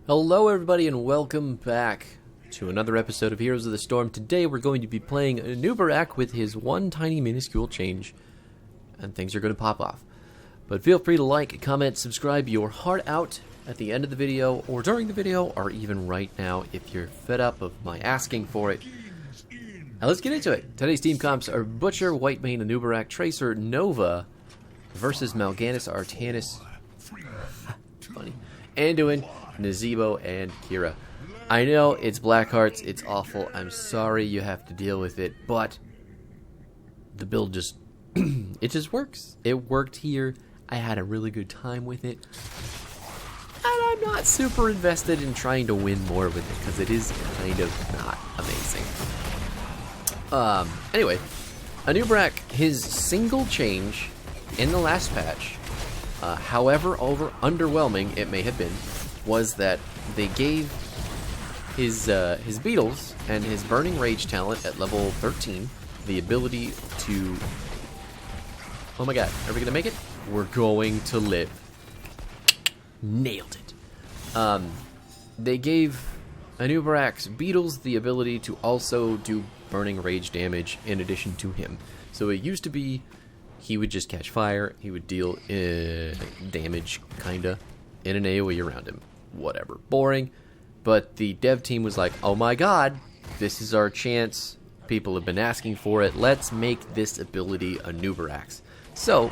Hello everybody and welcome back to another episode of Heroes of the Storm. Today we're going to be playing Anub'arak with his one tiny minuscule change, and things are going to pop off. But feel free to like, comment, subscribe your heart out at the end of the video, or during the video, or even right now if you're fed up of my asking for it. Now let's get into it. Today's team comps are Butcher, Whitemane, Anub'arak, Tracer, Nova versus Mal'Ganis, Artanis, funny, Anduin, Nazeebo, and Kira. I know it's Blackhearts, it's awful, I'm sorry you have to deal with it, but the build just, it just works. It worked here, I had a really good time with it, and I'm not super invested in trying to win more with it, because it is kind of not amazing. Anyway, Anub'arak, his single change in the last patch, however underwhelming it may have been, was that they gave his Beetles and his Burning Rage talent at level 13 the ability to... Oh my god, are we gonna make it? We're going to live. Nailed it. They gave Anub'arak's Beetles the ability to also do Burning Rage damage in addition to him. So it used to be he would just catch fire, he would deal damage, kinda, in an AoE around him. Whatever. Boring. But the dev team was like, oh my god, this is our chance. People have been asking for it. Let's make this ability Anub'arak's. So,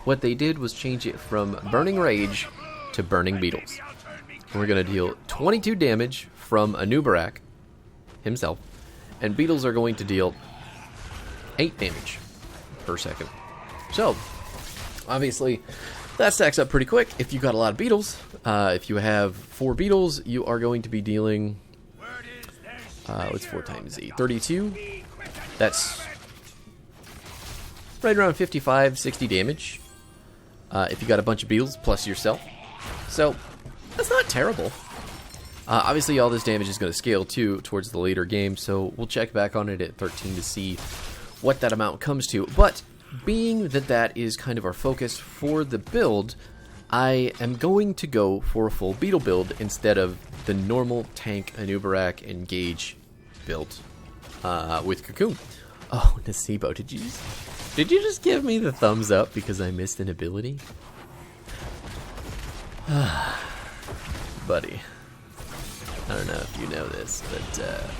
what they did was change it from Burning Rage to Burning Beetles. We're going to deal 22 damage from Anub'arak himself, and Beetles are going to deal 8 damage per second. So, obviously, that stacks up pretty quick if you got a lot of Beetles. If you have 4 Beetles, you are going to be dealing, what's 4 times Z? 32? That's right around 55, 60 damage. If you got a bunch of Beetles plus yourself. So, that's not terrible. Obviously, all this damage is going to scale too towards the later game, so we'll check back on it at 13 to see what that amount comes to. But being that that is kind of our focus for the build, I am going to go for a full Beetle build instead of the normal tank Anub'arak engage build with Cocoon. Oh, Nazeebo, did you just give me the thumbs up because I missed an ability? Buddy, I don't know if you know this, but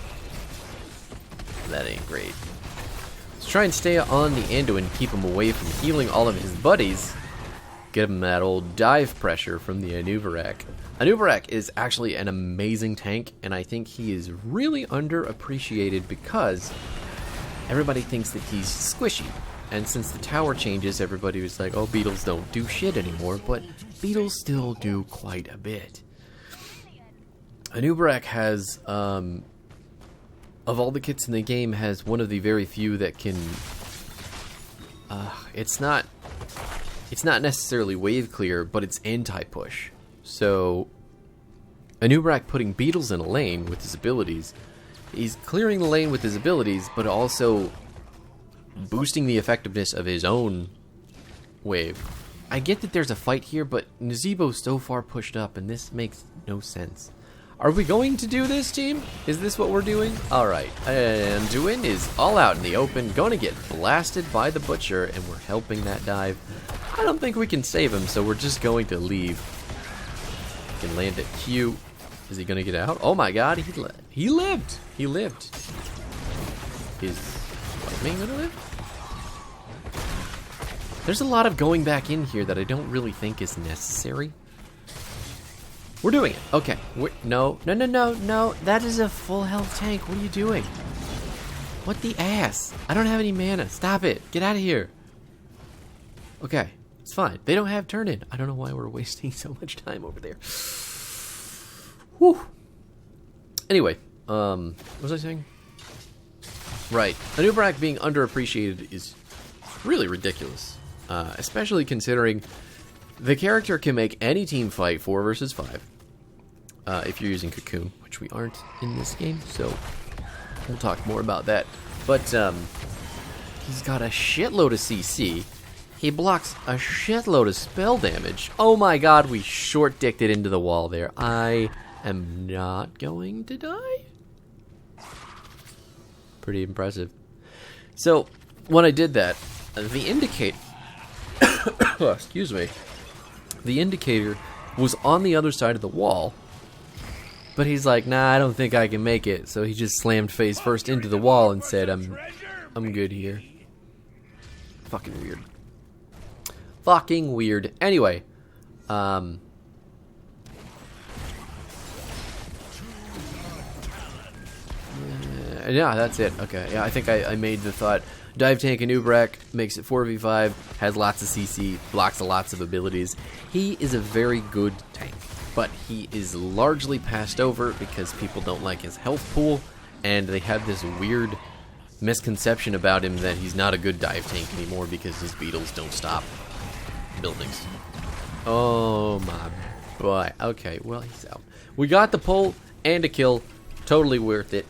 that ain't great. Let's try and stay on the Anduin, keep him away from healing all of his buddies. Give him that old dive pressure from the Anub'arak. Anub'arak is actually an amazing tank, and I think he is really underappreciated because everybody thinks that he's squishy. And since the tower changes, everybody was like, oh, Beetles don't do shit anymore, but Beetles still do quite a bit. Anub'arak has, of all the kits in the game, has one of the very few that can, it's not necessarily wave clear, but it's anti-push. So, Anub'arak putting Beetles in a lane with his abilities, he's clearing the lane with his abilities, but also boosting the effectiveness of his own wave. I get that there's a fight here, but Nazeebo's so far pushed up, and this makes no sense. Are we going to do this, team? Is this what we're doing? Alright, Anduin is all out in the open, going to get blasted by the Butcher, and we're helping that dive. I don't think we can save him, so we're just going to leave. We can land at Q. Is he going to get out? Oh my god, he lived! He lived. Is Whitemane going to live? There's a lot of going back in here that I don't really think is necessary. We're doing it. Okay. No. That is a full health tank. What are you doing? What the ass? I don't have any mana. Stop it. Get out of here. Okay. It's fine. They don't have turn-in. I don't know why we're wasting so much time over there. Whew. Anyway. What was I saying? Right. Anub'arak being underappreciated is really ridiculous. Especially considering the character can make any team fight 4 versus 5. If you're using Cocoon, which we aren't in this game, so we'll talk more about that. But he's got a shitload of CC. He blocks a shitload of spell damage. Oh my god, we short-dicked it into the wall there. I am not going to die. Pretty impressive. So, when I did that, the indicator... excuse me. The indicator was on the other side of the wall, but he's like, nah, I don't think I can make it. So he just slammed face first into the wall and said, I'm good here. Fucking weird. Fucking weird. Anyway, yeah, that's it. Okay, yeah, I think I made the thought. Dive Tank Anub'arak makes it 4v5, has lots of CC, blocks lots of abilities. He is a very good tank, but he is largely passed over because people don't like his health pool, and they have this weird misconception about him that he's not a good dive tank anymore because his Beetles don't stop buildings. Oh my boy. Okay, well, he's out. We got the pull and a kill. Totally worth it.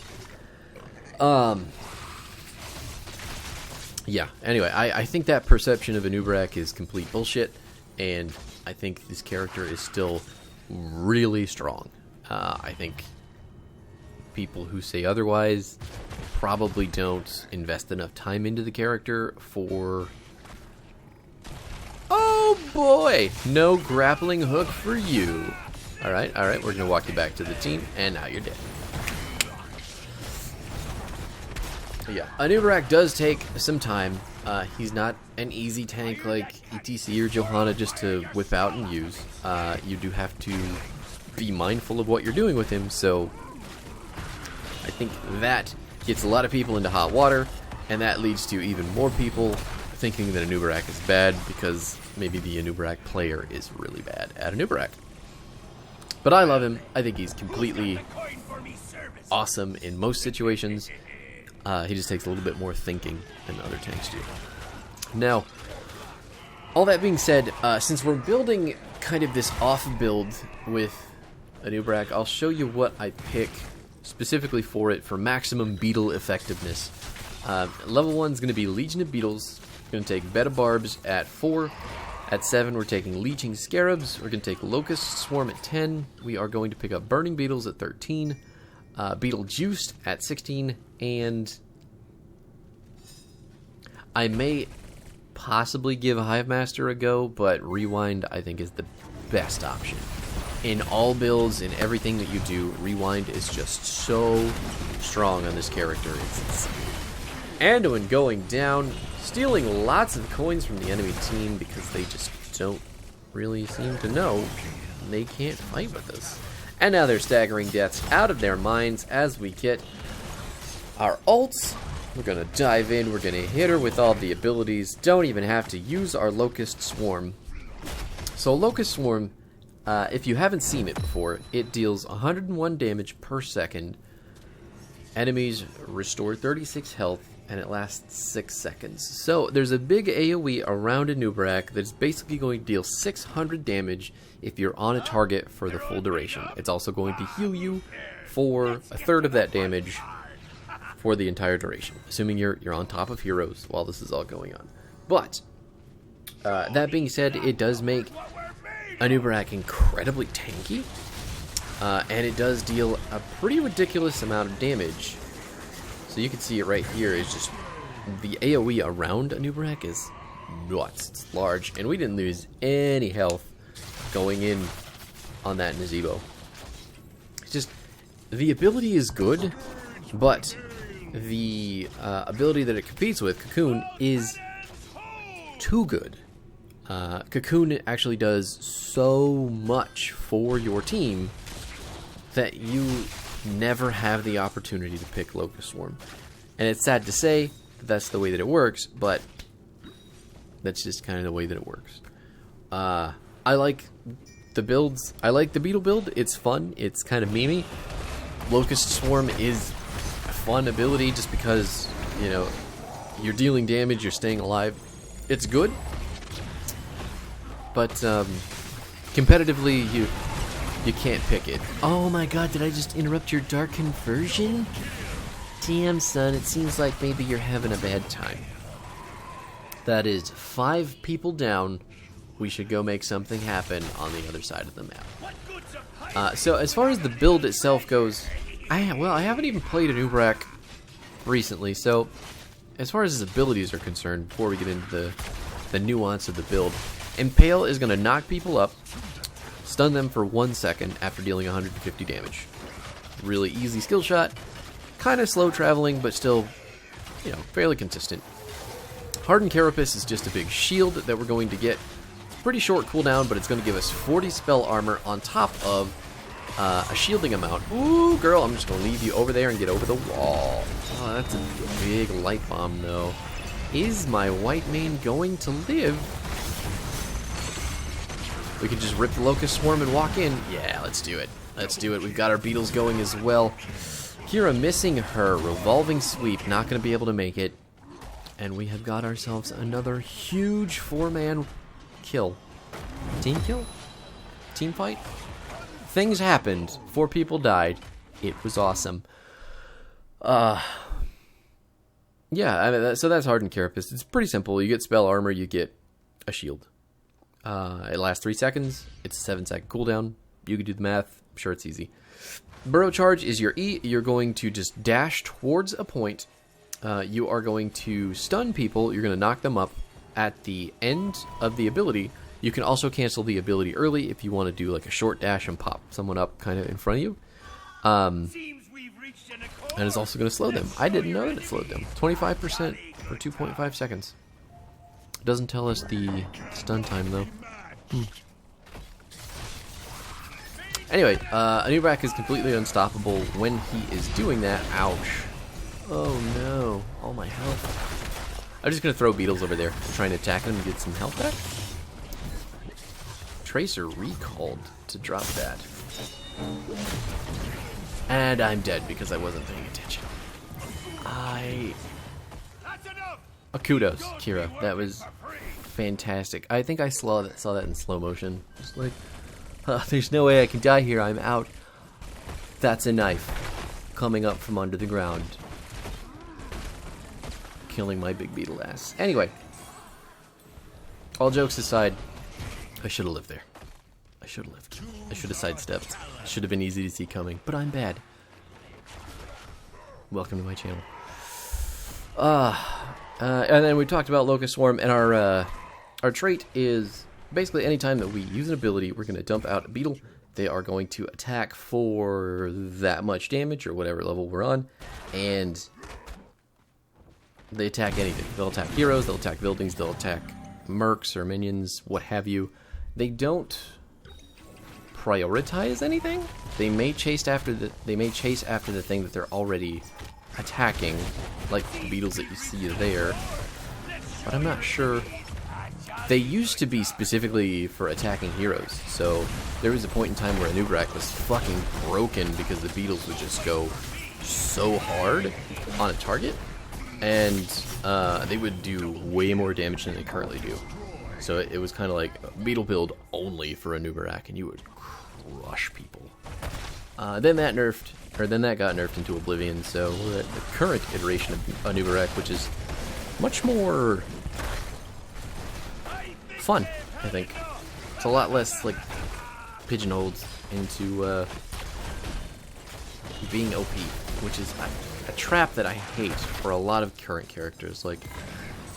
Yeah, anyway, I think that perception of Anub'arak is complete bullshit, and I think this character is still really strong. I think people who say otherwise probably don't invest enough time into the character for... Oh boy! No grappling hook for you. Alright, we're gonna walk you back to the team, and now you're dead. Yeah, Anub'arak does take some time. He's not an easy tank like ETC or Johanna just to whip out and use. You do have to be mindful of what you're doing with him, so I think that gets a lot of people into hot water, and that leads to even more people thinking that Anub'arak is bad because maybe the Anub'arak player is really bad at Anub'arak. But I love him. I think he's completely awesome in most situations. He just takes a little bit more thinking than other tanks do. Now, all that being said, since we're building kind of this off build with Anub'arak, I'll show you what I pick specifically for it for maximum Beetle effectiveness. Level 1 is going to be Legion of Beetles. We're going to take Beta Barbs at 4. At 7, we're taking Leeching Scarabs. We're going to take Locust Swarm at 10. We are going to pick up Burning Beetles at 13. Beetle Juiced at 16. And I may possibly give Hive Master a go, but Rewind I think is the best option. In all builds, in everything that you do, Rewind is just so strong on this character. It's insane. Anduin going down, stealing lots of coins from the enemy team because they just don't really seem to know they can't fight with us. And now they're staggering deaths out of their minds as we get our ults. We're going to dive in. We're going to hit her with all the abilities. Don't even have to use our Locust Swarm. So Locust Swarm, if you haven't seen it before, it deals 101 damage per second. Enemies restore 36 health, and it lasts 6 seconds. So there's a big AoE around Anub'arak that's basically going to deal 600 damage if you're on a target for the full duration. It's also going to heal you for a third of that damage for the entire duration, assuming you're on top of heroes while this is all going on. But that being said, it does make Anub'arak incredibly tanky, and it does deal a pretty ridiculous amount of damage. So you can see it right here. Is just the AoE around Anub'arak is nuts. It's large, and we didn't lose any health going in on that Nazebo. It's just the ability is good, but the ability that it competes with, Cocoon, is too good. Cocoon actually does so much for your team that you never have the opportunity to pick Locust Swarm. And it's sad to say that that's the way that it works, but that's just kind of the way that it works. I like the builds. I like the Beetle build. It's fun. It's kind of memey. Locust Swarm is a fun ability just because, you know, you're dealing damage, you're staying alive. It's good. But competitively, you can't pick it. Oh my god, did I just interrupt your dark conversion? Damn, son, it seems like maybe you're having a bad time. That is 5 people down. We should go make something happen on the other side of the map. So as far as the build itself goes, I haven't even played Anub'arak recently, so as far as his abilities are concerned, before we get into the nuance of the build, Impale is going to knock people up, stun them for 1 second after dealing 150 damage. Really easy skill shot, kind of slow traveling, but still, you know, fairly consistent. Hardened Carapace is just a big shield that we're going to get. Pretty short cooldown, but it's going to give us 40 spell armor on top of a shielding amount. Ooh, girl, I'm just going to leave you over there and get over the wall. Oh, that's a big light bomb, though. Is my white mane going to live? We could just rip the Locust Swarm and walk in. Yeah, let's do it. Let's do it. We've got our Beetles going as well. Kira missing her revolving sweep. Not going to be able to make it. And we have got ourselves another huge 4-man kill. Team kill? Team fight? Things happened. 4 people died. It was awesome. Yeah, I mean, so that's Hardened Carapace. It's pretty simple. You get spell armor, you get a shield. It lasts 3 seconds. It's a 7-second cooldown. You can do the math. I'm sure it's easy. Burrow Charge is your E. You're going to just dash towards a point. You are going to stun people. You're going to knock them up at the end of the ability. You can also cancel the ability early if you want to do like a short dash and pop someone up kind of in front of you. And it's also going to slow them. I didn't know that it slowed them. 25% for 2.5 seconds. Doesn't tell us the stun time though. Anyway, Anub'arak is completely unstoppable when he is doing that. Ouch. Oh no. All my health. I'm just going to throw Beetles over there, trying to attack them and get some health back. Tracer recalled to drop that. And I'm dead because I wasn't paying attention. Kudos, Kira. That was fantastic. I think I saw that in slow motion. Just like, there's no way I can die here. I'm out. That's a knife coming up from under the ground, killing my big beetle ass. Anyway, all jokes aside, I should have lived there. I should have lived. I should have sidestepped. Should have been easy to see coming, but I'm bad. Welcome to my channel. And then we talked about Locust Swarm, and our trait is basically anytime that we use an ability, we're going to dump out a beetle. They are going to attack for that much damage, or whatever level we're on, and they attack anything. They'll attack heroes, they'll attack buildings, they'll attack mercs or minions, what have you. They don't prioritize anything. They may chase after the thing that they're already attacking, like the beetles that you see there. But I'm not sure. They used to be specifically for attacking heroes. So there was a point in time where Anub'arak was fucking broken because the beetles would just go so hard on a target, and they would do way more damage than they currently do. So it was kind of like a beetle build only for Anub'arak, and you would crush people. Then that got nerfed into oblivion. So the current iteration of Anub'arak, which is much more fun, I think. It's a lot less like pigeonholed into being OP, which is a trap that I hate for a lot of current characters. Like,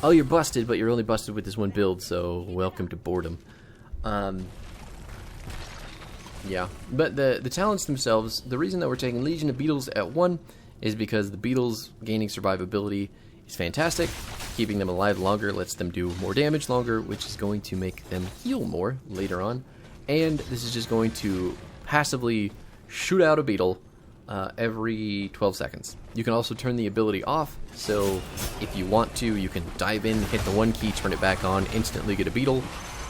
oh, you're busted, but you're only busted with this one build, so welcome to boredom. Yeah, but the talents themselves, the reason that we're taking Legion of Beetles at 1 is because the Beetles gaining survivability is fantastic. Keeping them alive longer lets them do more damage longer, which is going to make them heal more later on. And this is just going to passively shoot out a beetle every 12 seconds. You can also turn the ability off, so if you want to, you can dive in, hit the 1 key, turn it back on, instantly get a beetle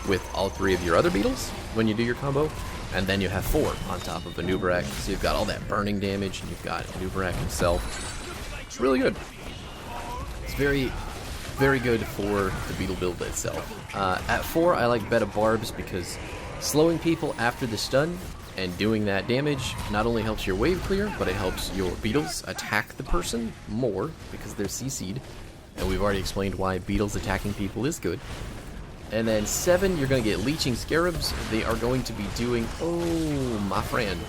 with all 3 of your other beetles when you do your combo. And then you have 4 on top of Anub'arak, so you've got all that burning damage, and you've got Anub'arak himself. It's really good. It's very, very good for the beetle build itself. At 4, I like Bed of Barbs because slowing people after the stun and doing that damage not only helps your wave clear, but it helps your beetles attack the person more because they're CC'd. And we've already explained why beetles attacking people is good. And then 7, you're going to get Leeching Scarabs. They are going to be doing... Oh, my friend.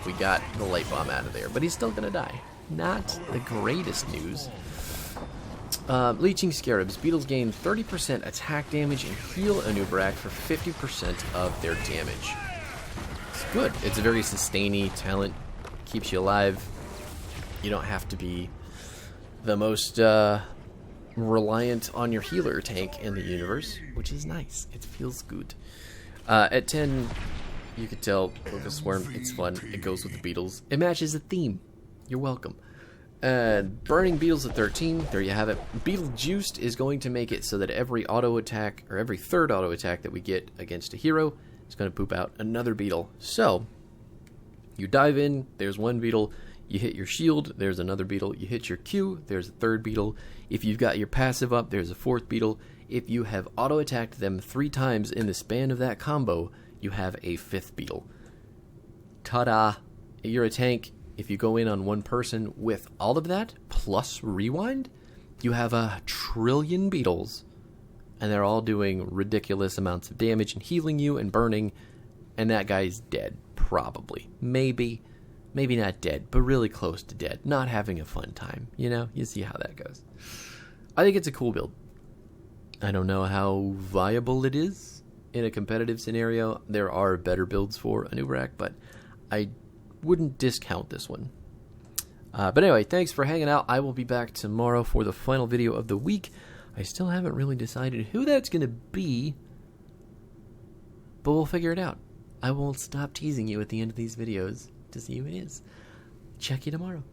We got the Light Bomb out of there. But he's still going to die. Not the greatest news. Leeching Scarabs. Beetles gain 30% attack damage and heal Anub'arak for 50% of their damage. It's good. It's a very sustainy talent. Keeps you alive. You don't have to be the most reliant on your healer tank in the universe, which is nice. It feels good. At 10, you could tell Locust Swarm. It's fun. It goes with the Beetles. It matches the theme. You're welcome. Burning Beetles at 13. There you have it. Beetle Juiced is going to make it so that every auto attack, or every third auto attack that we get against a hero, is going to poop out another Beetle. So, you dive in, there's one Beetle. You hit your shield, there's another Beetle. You hit your Q, there's a third Beetle. If you've got your passive up, there's a fourth Beetle. If you have auto-attacked them 3 times in the span of that combo, you have a 5th Beetle. Ta-da! You're a tank. If you go in on one person with all of that, plus rewind, you have 1 trillion Beetles. And they're all doing ridiculous amounts of damage and healing you and burning. And that guy's dead, probably. Maybe not dead, but really close to dead. Not having a fun time. You know, you see how that goes. I think it's a cool build. I don't know how viable it is in a competitive scenario. There are better builds for Anub'arak, but I wouldn't discount this one. But anyway, thanks for hanging out. I will be back tomorrow for the final video of the week. I still haven't really decided who that's going to be, but we'll figure it out. I won't stop teasing you at the end of these videos to see who it is. Check you tomorrow.